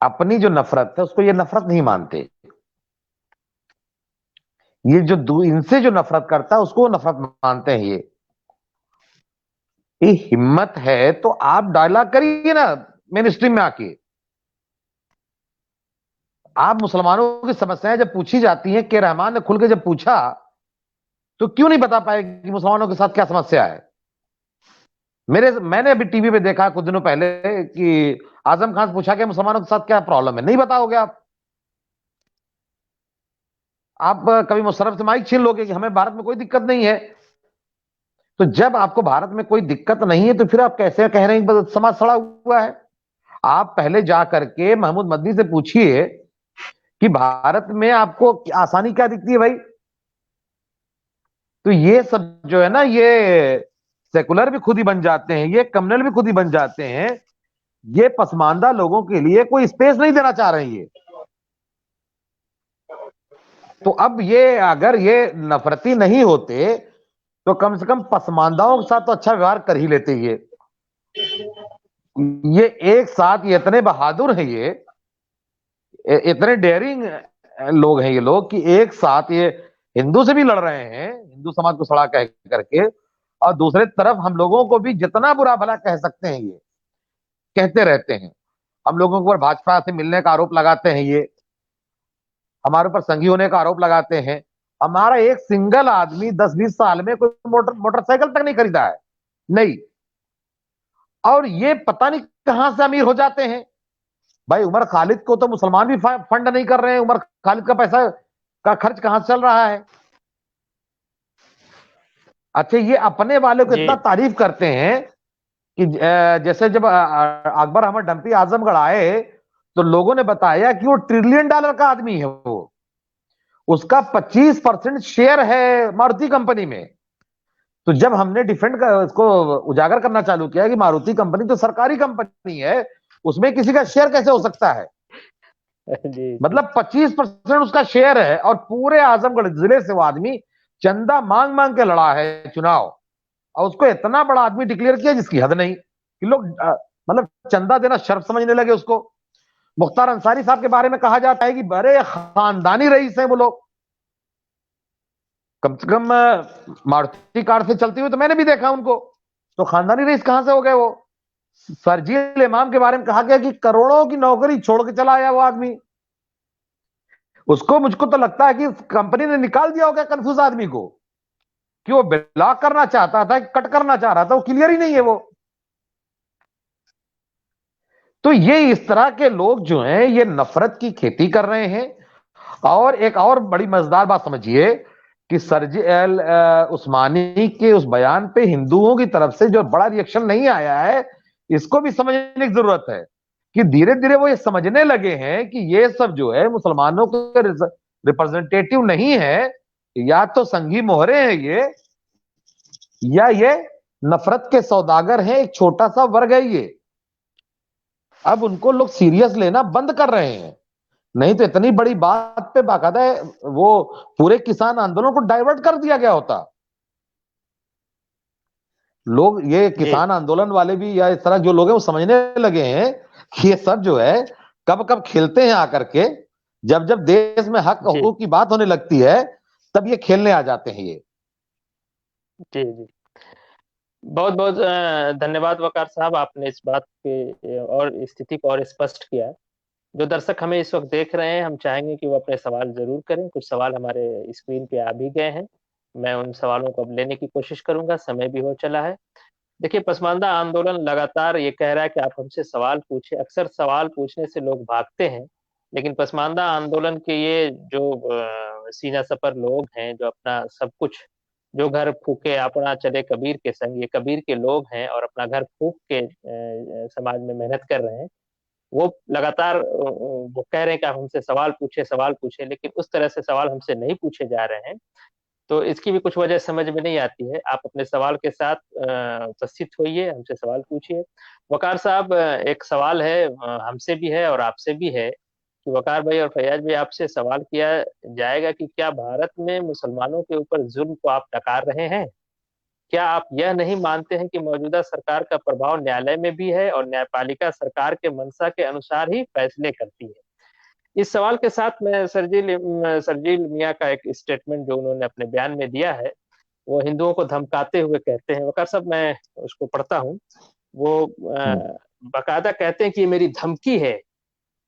अपनी जो नफरत है उसको ये नफरत नहीं मानते। ये जो इनसे जो नफरत करता है उसको नफरत मानते हैं। ये हिम्मत है तो आप डायलॉग करिए ना मेन स्ट्रीम में आके। आप मुसलमानों की समस्याएं जब पूछी जाती हैं, के रहमान ने खुल के जब पूछा, तो क्यों नहीं बता पाए कि मुसलमानों के साथ क्या समस्या है। मैंने अभी टीवी पे देखा कुछ दिनों पहले कि आजम खान से पूछा कि मुसलमानों के साथ क्या प्रॉब्लम है, नहीं बताओगे आप कभी मुशर्रफ से माइक छीन लोगे कि हमें भारत में कोई दिक्कत नहीं है। तो जब आपको भारत में कोई दिक्कत नहीं है तो फिर आप कैसे कह रहे हैं कि समाज सड़ा हुआ है। आप पहले जा करके महमूद मदनी से पूछिए कि भारत में आपको आसानी क्या दिखती है भाई। तो ये सब जो है ना, ये सेकुलर भी खुद ही बन जाते हैं, ये कम्युनल भी खुद ही बन जाते हैं। ये पसमानदा लोगों के लिए कोई स्पेस नहीं देना चाह रहे हैं ये। तो अब ये अगर ये नफरती नहीं होते तो कम से कम पसमानदाओं के साथ तो अच्छा व्यवहार कर ही लेते। ये एक साथ ये इतने बहादुर हैं, ये इतने डेयरिंग लोग हैं ये लोग कि एक साथ ये हिंदू से भी लड़ रहे हैं, हिंदू समाज को सड़ा कह करके, और दूसरे तरफ हम लोगों को भी जितना बुरा भला कह सकते हैं ये कहते रहते हैं। हम लोगों के ऊपर भाजपा से मिलने का आरोप लगाते हैं, ये हमारे ऊपर संघी होने का आरोप लगाते हैं। हमारा एक सिंगल आदमी 10-20 साल में कोई मोटरसाइकिल तक नहीं खरीदा है, नहीं। और ये पता नहीं कहां से अमीर हो जाते हैं। भाई उमर खालिद को तो मुसलमान भी फंड नहीं कर रहे हैं, उमर खालिद का पैसा का खर्च कहां से चल रहा है। अच्छा, ये अपने वाले को जी इतना तारीफ करते हैं कि जैसे जब अकबर अहमद डंपी आजमगढ़ आए तो लोगों ने बताया कि वो $1 ट्रिलियन का आदमी है, वो उसका 25% शेयर है मारुति कंपनी में। तो जब हमने डिफेंड कर उसको उजागर करना चालू किया कि मारुति कंपनी तो सरकारी कंपनी है, उसमें किसी का शेयर कैसे हो सकता है, जी जी मतलब 25% उसका शेयर है, और पूरे आजमगढ़ जिले से वो आदमी चंदा मांग मांग के लड़ा है चुनाव, और उसको इतना बड़ा आदमी डिक्लेयर किया जिसकी हद नहीं, कि लोग मतलब चंदा देना शर्फ समझने लगे उसको। मुख्तार अंसारी साहब के बारे में कहा जाता है कि बड़े खानदानी रईस हैं वो लोग, कम से कम मारुति कार से चलते हुए तो मैंने भी देखा उनको, तो खानदानी रईस कहां से हो गए वो। सरजील इमाम के बारे में कहा गया कि करोड़ों की नौकरी छोड़ के चला आया वो आदमी, उसको मुझको तो लगता है कि कंपनी ने निकाल दिया होगा कंफ्यूज आदमी को, कि वो ब्लॉक करना चाहता था, कट करना चाह रहा था, वो क्लियर ही नहीं है वो। तो ये इस तरह के लोग जो हैं ये नफरत की खेती कर रहे हैं। और एक और बड़ी मजेदार बात समझिए कि सरजील उस्मानी के उस बयान पे हिंदुओं की तरफ से जो बड़ा रिएक्शन नहीं आया है, इसको भी समझने की जरूरत है कि धीरे धीरे वो ये समझने लगे हैं कि ये सब जो है मुसलमानों के रिप्रेजेंटेटिव नहीं है, या तो संगी मोहरे हैं ये, या ये नफरत के सौदागर हैं, एक छोटा सा वर्ग है ये। अब उनको लोग सीरियस लेना बंद कर रहे हैं, नहीं तो इतनी बड़ी बात पे बाकायदा वो पूरे किसान आंदोलन को डाइवर्ट कर दिया गया होता। लोग ये जी किसान आंदोलन वाले भी या इस तरह जो लोग हैं वो समझने लगे हैं कि ये सब जो है कब कब खेलते हैं आकर के, जब जब देश में हक जी हकूक की बात होने लगती है तब ये खेलने आ जाते हैं ये। जी जी बहुत बहुत धन्यवाद वकार साहब, आपने इस बात के और स्थिति को और स्पष्ट किया। जो दर्शक हमें इस वक्त देख रहे हैं, हम चाहेंगे कि वो अपने सवाल जरूर करें। कुछ सवाल हमारे स्क्रीन पे आ भी गए हैं, मैं उन सवालों को अब लेने की कोशिश करूंगा, समय भी हो चला है। देखिए, पसमानदा आंदोलन लगातार ये कह रहा है कि आप हमसे सवाल पूछे। अक्सर सवाल पूछने से लोग भागते हैं, लेकिन पसमानदा आंदोलन के ये जो सीना सपर लोग हैं, जो अपना सब कुछ, जो घर फूके अपना चले कबीर के संग, ये कबीर के लोग हैं और अपना घर फूक के समाज में मेहनत कर रहे हैं। वो लगातार वो कह रहे हैं कि आप हमसे सवाल पूछे, लेकिन उस तरह से सवाल हमसे नहीं पूछे जा रहे हैं। तो इसकी भी कुछ वजह समझ में नहीं आती है। आप अपने सवाल के साथ उपस्थित होइए, हमसे सवाल पूछिए। वकार साहब, एक सवाल है, हमसे भी है और आपसे भी है कि वकार भाई और फैयाज भाई, आपसे सवाल किया जाएगा कि क्या भारत में मुसलमानों के ऊपर जुल्म को आप नकार रहे हैं? क्या आप यह नहीं मानते हैं कि मौजूदा सरकार का प्रभाव न्यायालय में भी है और न्यायपालिका सरकार के मंशा के अनुसार ही फैसले करती है? इस सवाल के साथ मैं सरजील मियाँ का एक स्टेटमेंट जो उन्होंने अपने बयान में दिया है, वो हिंदुओं को धमकाते हुए कहते हैं। वकार साहब, मैं उसको पढ़ता हूँ। वो बाकायदा कहते हैं कि ये मेरी धमकी है,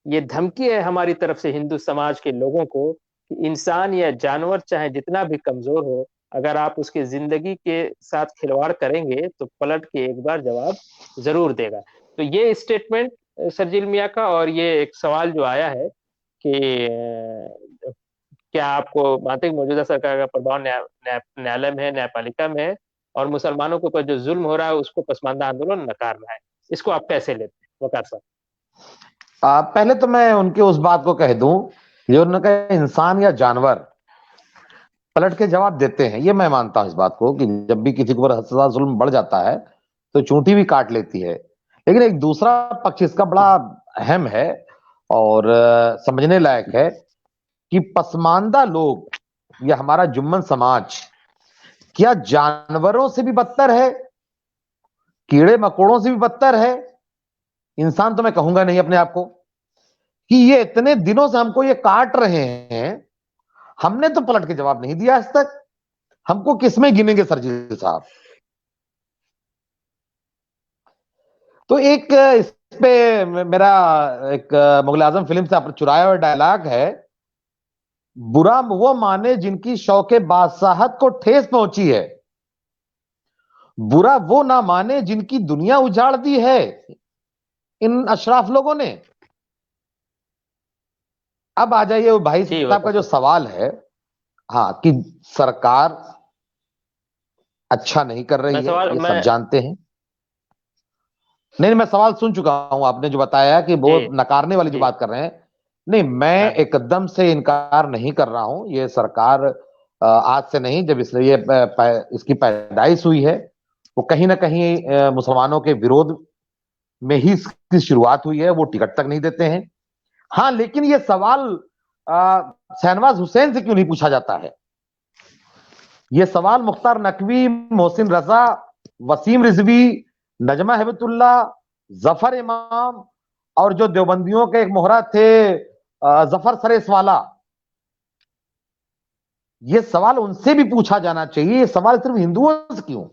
ये धमकी है हमारी तरफ से हिंदू समाज के लोगों को कि इंसान या जानवर चाहे जितना भी कमजोर हो, अगर आप उसकी जिंदगी के साथ खिलवाड़ करेंगे तो पलट के एक बार जवाब जरूर देगा। तो ये स्टेटमेंट सरजील मियाँ का, और ये एक सवाल जो आया है कि क्या आपको मानते हैं कि मौजूदा सरकार का प्रभाव न्यायालय में है, न्यायपालिका में है, और मुसलमानों के ऊपर जो जुल्म हो रहा है उसको पसमानदा आंदोलन नकार रहा है? इसको आप कैसे लेते हैं वकार साहब? पहले तो मैं उनके उस बात को कह दूं, जो उन्होंने कहा इंसान या जानवर, पलट के जवाब देते हैं, ये मैं मानता हूं इस बात को कि जब भी किसी के ऊपर हद जुल्म बढ़ जाता है तो चूंटी भी काट लेती है। लेकिन एक दूसरा पक्ष इसका बड़ा अहम है और समझने लायक है कि पसमानदा लोग या हमारा जुम्मन समाज क्या जानवरों से भी बदतर है, कीड़े मकोड़ों से भी बदतर है? इंसान तो मैं कहूंगा नहीं अपने आप को, कि ये इतने दिनों से हमको ये काट रहे हैं, हमने तो पलट के जवाब नहीं दिया आज तक। हमको किसमें गिनेंगे सरजील साहब? तो एक इस पे मेरा एक मुगल आजम फिल्म से चुराया हुआ डायलॉग है, बुरा वो माने जिनकी शौके बादशाहत को ठेस पहुंची है, बुरा वो ना माने जिनकी दुनिया उजाड़ दी है इन अशराफ लोगों ने। अब आ जाइए वो भाई जी साहब का वकार जो साहब। सवाल है, हाँ, कि सरकार अच्छा नहीं कर रही है, ये मैं सब जानते हैं। नहीं, मैं सवाल सुन चुका हूं, आपने जो बताया कि वो जी नकारने वाली जो जी बात कर रहे हैं। नहीं, मैं हाँ एकदम से इनकार नहीं कर रहा हूं। ये सरकार आज से नहीं, जब इसलिए इसकी पैदाइश हुई है, वो कहीं ना कहीं मुसलमानों के विरोध में ही इसकी शुरुआत हुई है। वो टिकट तक नहीं देते हैं। हाँ, लेकिन ये सवाल शहनवाज हुसैन से क्यों नहीं पूछा जाता है? ये सवाल मुख्तार नकवी, मोहसिन रजा, वसीम रिजवी, नजमा हेबतुल्ला, जफर इमाम और जो देवबंदियों के एक मोहरा थे जफर सरेसवाला, ये सवाल उनसे भी पूछा जाना चाहिए। ये सवाल सिर्फ हिंदुओं से क्यों?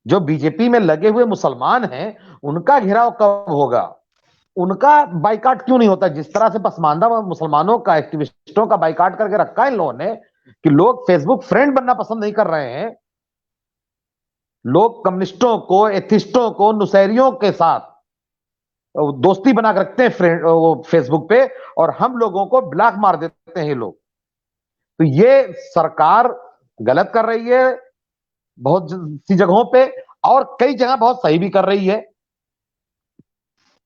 जो बीजेपी में लगे हुए मुसलमान हैं, उनका घेराव कब होगा? उनका बाइकाट क्यों नहीं होता? जिस तरह से पसमानदा मुसलमानों का, एक्टिविस्टों का बाइकाट करके रखा है इन लोगों ने कि लोग फेसबुक फ्रेंड बनना पसंद नहीं कर रहे हैं, लोग कम्युनिस्टों को, एथिस्टों को, नुसैरियों के साथ दोस्ती बना कर रखते हैं फ्रेंड वो फेसबुक पे, और हम लोगों को ब्लॉक मार देते हैं ये लोग। तो ये सरकार गलत कर रही है बहुत सी जगहों पे, और कई जगह बहुत सही भी कर रही है।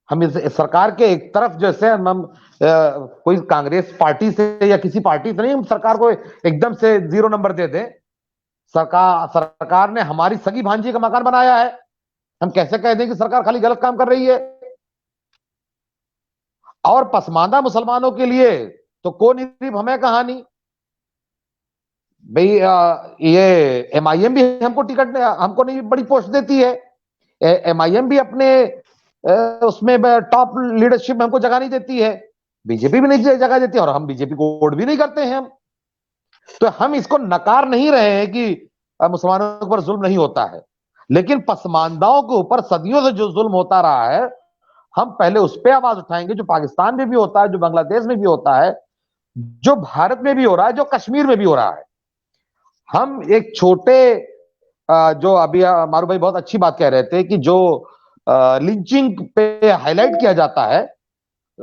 हम इस सरकार के एक तरफ जैसे हम कोई कांग्रेस पार्टी से या किसी पार्टी से नहीं हम सरकार को एकदम से 0 नंबर दे दें। सरकार ने हमारी सगी भांजी का मकान बनाया है, हम कैसे कह दें कि सरकार खाली गलत काम कर रही है? और पसमानदा मुसलमानों के लिए तो कौन हमें कहानी भाई। ये एमआईएम भी हमको टिकट, हमको नहीं बड़ी पोस्ट देती है। एमआईएम भी अपने उसमें टॉप लीडरशिप में हमको जगह नहीं देती है। बीजेपी भी नहीं जगह देती है, और हम बीजेपी को वोट भी नहीं करते हैं हम। तो हम इसको नकार नहीं रहे हैं कि मुसलमानों के ऊपर जुल्म नहीं होता है, लेकिन पसमानदाओं के ऊपर सदियों से जो जुल्म होता रहा है, हम पहले उस पर आवाज उठाएंगे, जो पाकिस्तान में भी होता है, जो बांग्लादेश में भी होता है, जो भारत में भी हो रहा है, जो कश्मीर में भी हो रहा है। हम एक छोटे जो अभी मारू भाई बहुत अच्छी बात कह रहे थे कि जो लिंचिंग पे हाईलाइट किया जाता है,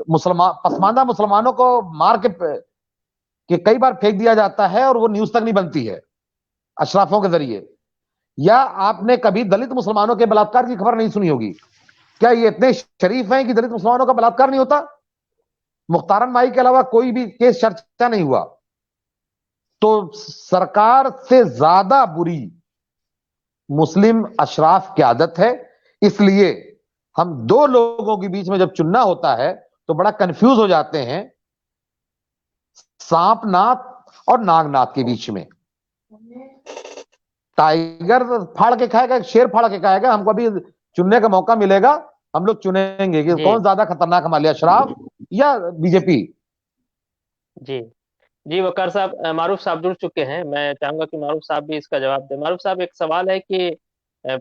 मुसलमान पसमानदा मुसलमानों को मार के कई बार फेंक दिया जाता है और वो न्यूज तक नहीं बनती है अशराफों के जरिए। या आपने कभी दलित मुसलमानों के बलात्कार की खबर नहीं सुनी होगी? क्या ये इतने शरीफ हैं कि दलित मुसलमानों का बलात्कार नहीं होता? मुख्तारन माई के अलावा कोई भी केस चर्चा नहीं हुआ। तो सरकार से ज्यादा बुरी मुस्लिम अशराफ की आदत है। इसलिए हम दो लोगों के बीच में जब चुनना होता है तो बड़ा कंफ्यूज हो जाते हैं, सांपनाथ और नागनाथ के बीच में। टाइगर फाड़ के खाएगा, शेर फाड़ के खाएगा। हमको अभी चुनने का मौका मिलेगा, हम लोग चुनेंगे कि जी कौन ज्यादा खतरनाक हमारे लिए, अशराफ या बीजेपी। जी जी वकार साहब, मारूफ साहब जुड़ चुके हैं। मैं चाहूंगा कि मारूफ साहब भी इसका जवाब दें। मारूफ साहब, एक सवाल है कि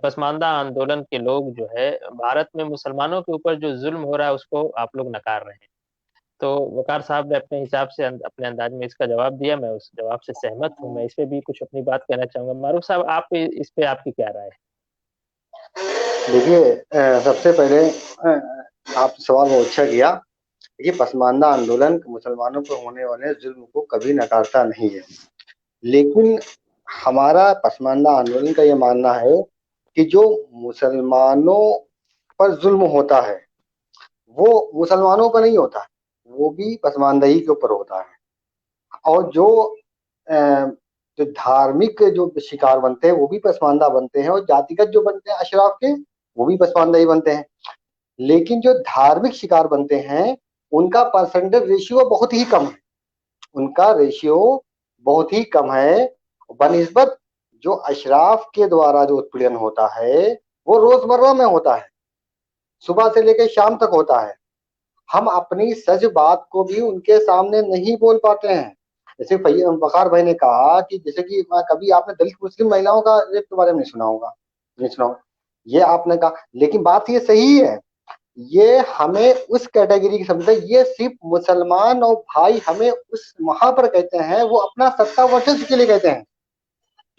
पसमानदा आंदोलन के लोग जो है, भारत में मुसलमानों के ऊपर जो जुल्म हो रहा है उसको आप लोग नकार रहे हैं। तो वकार साहब ने अपने हिसाब से अपने अंदाज में इसका जवाब दिया। मैं उस जवाब से सहमत हूं। मैं इस पे भी कुछ अपनी बात कहना चाहूंगा। मारूफ साहब, आप इस पे आपकी क्या राय है? देखिए, सबसे पहले आप सवाल बहुत अच्छा किया। देखिए, पसमानदा आंदोलन मुसलमानों पर होने वाले जुल्म को कभी नकारता नहीं है, लेकिन हमारा पसमानदा आंदोलन का ये मानना है कि जो मुसलमानों पर जुल्म होता है वो मुसलमानों पर नहीं होता है, वो भी पसमानदगी के ऊपर होता है। और जो जो धार्मिक जो शिकार बनते हैं वो भी पसमानदा बनते हैं, और जातिगत जो बनते हैं अशराफ के, वो भी पसमानदा ही बनते हैं। लेकिन जो धार्मिक शिकार बनते हैं उनका परसेंटेज रेशियो बहुत ही कम है, उनका रेशियो बहुत ही कम है बनिस्बत जो अशराफ के द्वारा जो उत्पीड़न होता है वो रोजमर्रा में होता है, सुबह से लेकर शाम तक होता है। हम अपनी सच बात को भी उनके सामने नहीं बोल पाते हैं। जैसे वकार भाई ने कहा कि जैसे कि कभी आपने दलित मुस्लिम महिलाओं का रेप के बारे में नहीं सुना होगा, नहीं सुना होगा, ये आपने कहा, लेकिन बात ये सही है। ये हमें उस कैटेगरी की समझते, ये सिर्फ मुसलमान और भाई हमें उस वहां पर कहते हैं, वो अपना सत्ता वर्चस्व के लिए कहते हैं।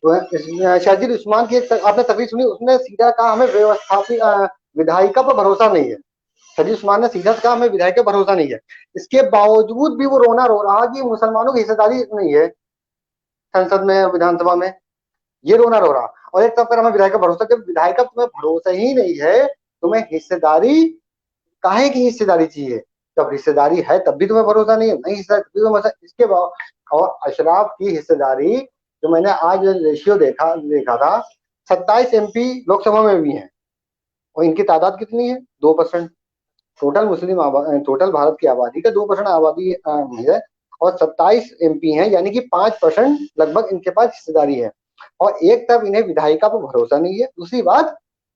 तो शाजिद उस्मान की आपने तकरीर सुनी, उसने सीधा कहा हमें व्यवस्थापित विधायिका पर भरोसा नहीं है। शाजिद उस्मान ने सीधा कहा हमें विधायक पर भरोसा नहीं है। इसके बावजूद भी वो रोना रो रहा कि मुसलमानों की हिस्सेदारी नहीं है संसद में, विधानसभा में, ये रोना रो रहा। और एक तरफ कर हमें विधायक का भरोसा, जब विधायक का तुम्हें भरोसा ही नहीं है, तुम्हें हिस्सेदारी काहे की हिस्सेदारी चाहिए? जब हिस्सेदारी है तब भी तुम्हें भरोसा नहीं है, नहीं हिस्सेदारी इसके बाद। और अशराफ की हिस्सेदारी जो मैंने आज रेशियो देखा था, 27 MP लोकसभा में भी हैं, और इनकी तादाद कितनी है? 2%। टोटल भारत की आबादी का 2% आबादी है, और 27 MP हैं, यानी कि 5% लगभग इनके पास हिस्सेदारी है। और एक तरफ इन्हें विधायिका पर भरोसा नहीं है, दूसरी बात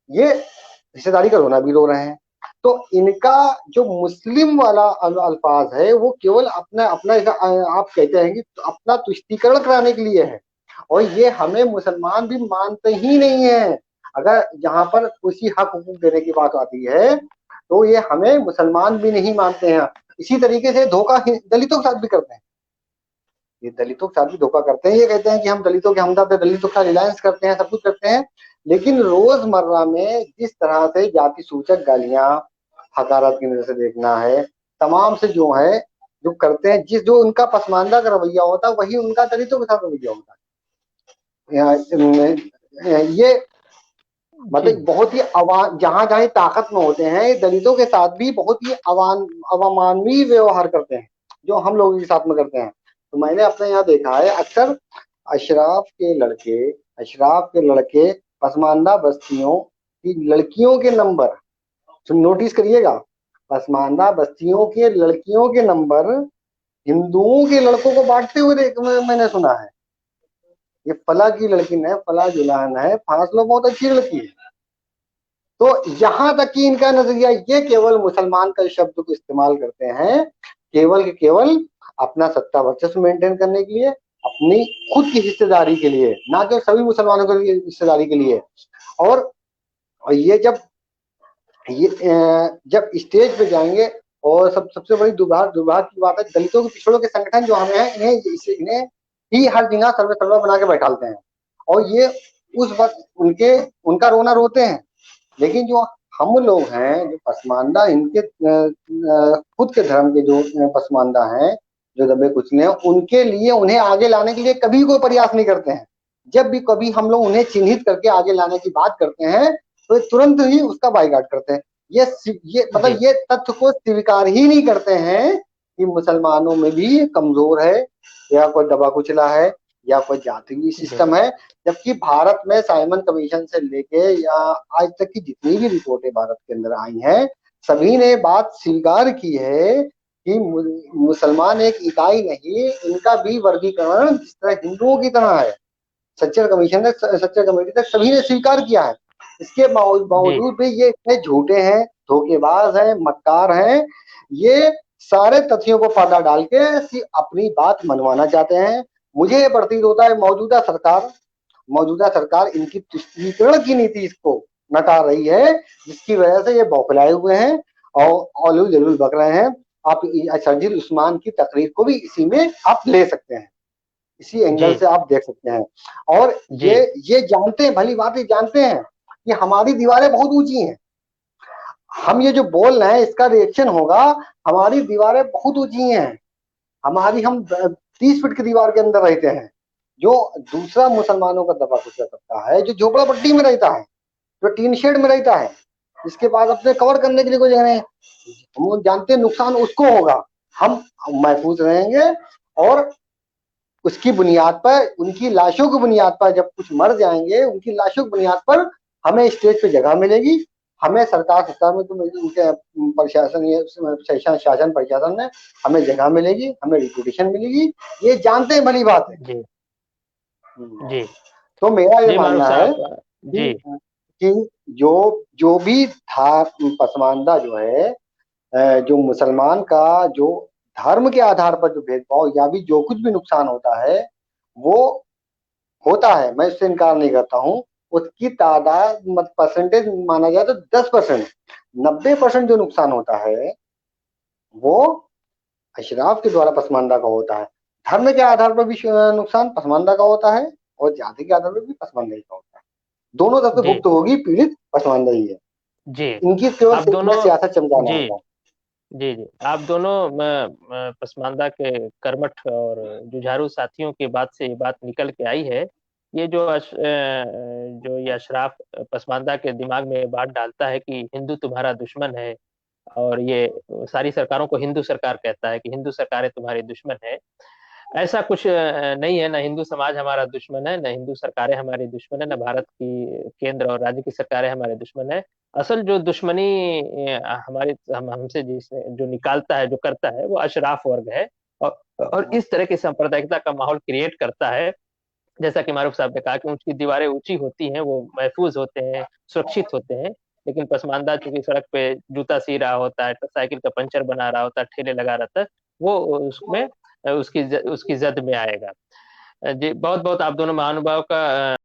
ये हिस्सेदारी का रोना भी रो रहे हैं। तो इनका जो मुस्लिम वाला अल्फाज है वो केवल अपना आप कहते हैं कि अपना तुष्टीकरण कराने के लिए है, और ये हमें मुसलमान भी मानते ही नहीं है। अगर यहाँ पर किसी हक हुकूक देने की बात आती है तो ये हमें मुसलमान भी नहीं मानते हैं। इसी तरीके से धोखा दलितों के साथ भी करते हैं, ये दलितों के साथ भी धोखा करते हैं। ये कहते हैं कि हम दलितों के हमदर्द हैं, दलितों का रिलायंस करते हैं, सब कुछ करते हैं, लेकिन रोजमर्रा में जिस तरह से जाति सूचक गालियां, हकारत की नजर से देखना है, तमाम से जो है जो करते हैं, जो उनका पसमानदा का रवैया होता है वही उनका दलितों के साथ रवैया होता है। ये मतलब बहुत ही जहां जहां ताकत में होते हैं, दलितों के साथ भी बहुत ही अवमानवीय व्यवहार करते हैं, जो हम लोगों के साथ में करते हैं। तो मैंने अपने यहाँ देखा है अक्सर अशराफ के लड़के पसमानदा बस्तियों की लड़कियों के नंबर, नोटिस करिएगा, पसमानदा बस्तियों के लड़कियों के नंबर हिंदुओं के लड़कों को बांटते हुए मैंने सुना है। ये फला की लड़की है, फला जुलान है, फासलो बहुत अच्छी लड़की है। तो यहाँ तक कि इनका नजरिया, ये केवल मुसलमान का शब्द को इस्तेमाल करते हैं केवल के केवल अपना सत्ता वर्चस्व मेंटेन करने के लिए, अपनी खुद की हिस्सेदारी के लिए, ना कि सभी मुसलमानों की हिस्सेदारी के लिए। और ये जब स्टेज पे जाएंगे, और सबसे बड़ी दुर्भाग्य की बात है, दलितों के पिछड़ों के संगठन जो हमें हैं, इन्हें ही हर जगह सर्वे बना के बैठालते हैं, और ये उस वक्त उनका रोना रोते हैं। लेकिन जो हम लोग हैं, जो पसमानदा, इनके खुद के धर्म के जो पसमानदा हैं, जो दबे कुचले हैं, उनके लिए उन्हें आगे लाने के लिए कभी कोई प्रयास नहीं करते हैं। जब भी कभी हम लोग उन्हें चिन्हित करके आगे लाने की बात करते हैं तो तुरंत ही उसका बाइकाट करते हैं। ये मतलब ये तथ्य को स्वीकार ही नहीं करते हैं कि मुसलमानों में भी कमजोर है, या कोई दबा कुचला है, या कोई जाति सिस्टम है। जबकि भारत में साइमन कमीशन से लेके या आज तक की जितनी भी रिपोर्टें भारत के अंदर आई हैं, सभी ने बात स्वीकार की है कि मुसलमान एक इकाई नहीं, इनका भी वर्गीकरण जिस तरह हिंदुओं की तरह है। सच्चर कमेटी तक सभी ने स्वीकार किया है। इसके बावजूद भी ये इतने झूठे हैं, धोखेबाज हैं, मक्कार हैं। ये सारे तथ्यों को पर्दा डाल के अपनी बात मनवाना चाहते हैं। मुझे ये प्रतीत होता है मौजूदा सरकार इनकी तुष्टीकरण की नीति इसको नकार रही है, जिसकी वजह से ये बौखलाए हुए हैं और औलूल जलूल बक रहे हैं। आप शर्जील उस्मान की तकरीर को भी इसी में आप ले सकते हैं, इसी एंगल से आप देख सकते हैं। और ये जानते हैं, भली बात ये जानते हैं कि हमारी दीवारें बहुत ऊंची हैं। हम ये जो बोल रहे हैं इसका रिएक्शन होगा, हमारी दीवारें बहुत ऊंची हैं। हम 30 फीट की दीवार के अंदर रहते हैं। जो दूसरा मुसलमानों का दबा कुचला करता है, जो झोपड़ा पट्टी में रहता है, जो टीन शेड में रहता है, इसके बाद अपने कवर करने के लिए कोई जगह नहीं, हम जानते हैं नुकसान उसको होगा। हम महफूज रहेंगे, और उसकी बुनियाद पर, उनकी लाशों की बुनियाद पर, जब कुछ मर जाएंगे उनकी लाशों की बुनियाद पर हमें स्टेज पे जगह मिलेगी, हमें सरकार में तो उनके प्रशासन, शासन प्रशासन में हमें जगह मिलेगी, हमें रिपुटेशन मिलेगी। ये जानते हैं, भली बात है। जी। तो मेरा ये मानना है कि जो भी पसमानदा जो है, जो मुसलमान का जो धर्म के आधार पर जो भेदभाव या भी जो कुछ भी नुकसान होता है वो होता है, मैं इससे इनकार नहीं करता हूँ। उसकी तादाद परसेंटेज माना जाए तो 10%, 90% जो नुकसान होता है वो अशराफ के द्वारा पसमानदा का होता है। धर्म के आधार पर भी नुकसान पसमानदा का होता है, और जाति के आधार पर भी पसमानदा का होता है। दोनों तरफ से भुक्तभोगी पीड़ित पसमानदा ही है। जी, इनकी केवल सियासत चमकाना होगा। जी, आप दोनों पसमानदा के कर्मठ और जुझारू साथियों की बात से ये बात निकल के आई है ये जो ये अशराफ पसमानदा के दिमाग में ये बात डालता है कि हिंदू तुम्हारा दुश्मन है, और ये सारी सरकारों को हिंदू सरकार कहता है कि हिंदू सरकारें तुम्हारी दुश्मन है। ऐसा कुछ नहीं है, ना हिंदू समाज हमारा दुश्मन है, ना हिंदू सरकारें हमारी दुश्मन है, ना भारत की केंद्र और राज्य की सरकारें हमारे दुश्मन है। असल जो दुश्मनी हमारे हमसे जो निकालता है, जो करता है, वो अशराफ वर्ग है, और इस तरह की सांप्रदायिकता का माहौल क्रिएट करता है। जैसा कि मारूफ साहब ने कहा कि उनकी दीवारें ऊंची होती हैं, वो महफूज होते हैं, सुरक्षित होते हैं, लेकिन पसमानदा चूंकि सड़क पे जूता सी रहा होता है, साइकिल का पंचर बना रहा होता है, ठेले लगा रहता है, वो उसमें उसकी जद में आएगा। जी, बहुत बहुत आप दोनों महानुभाव का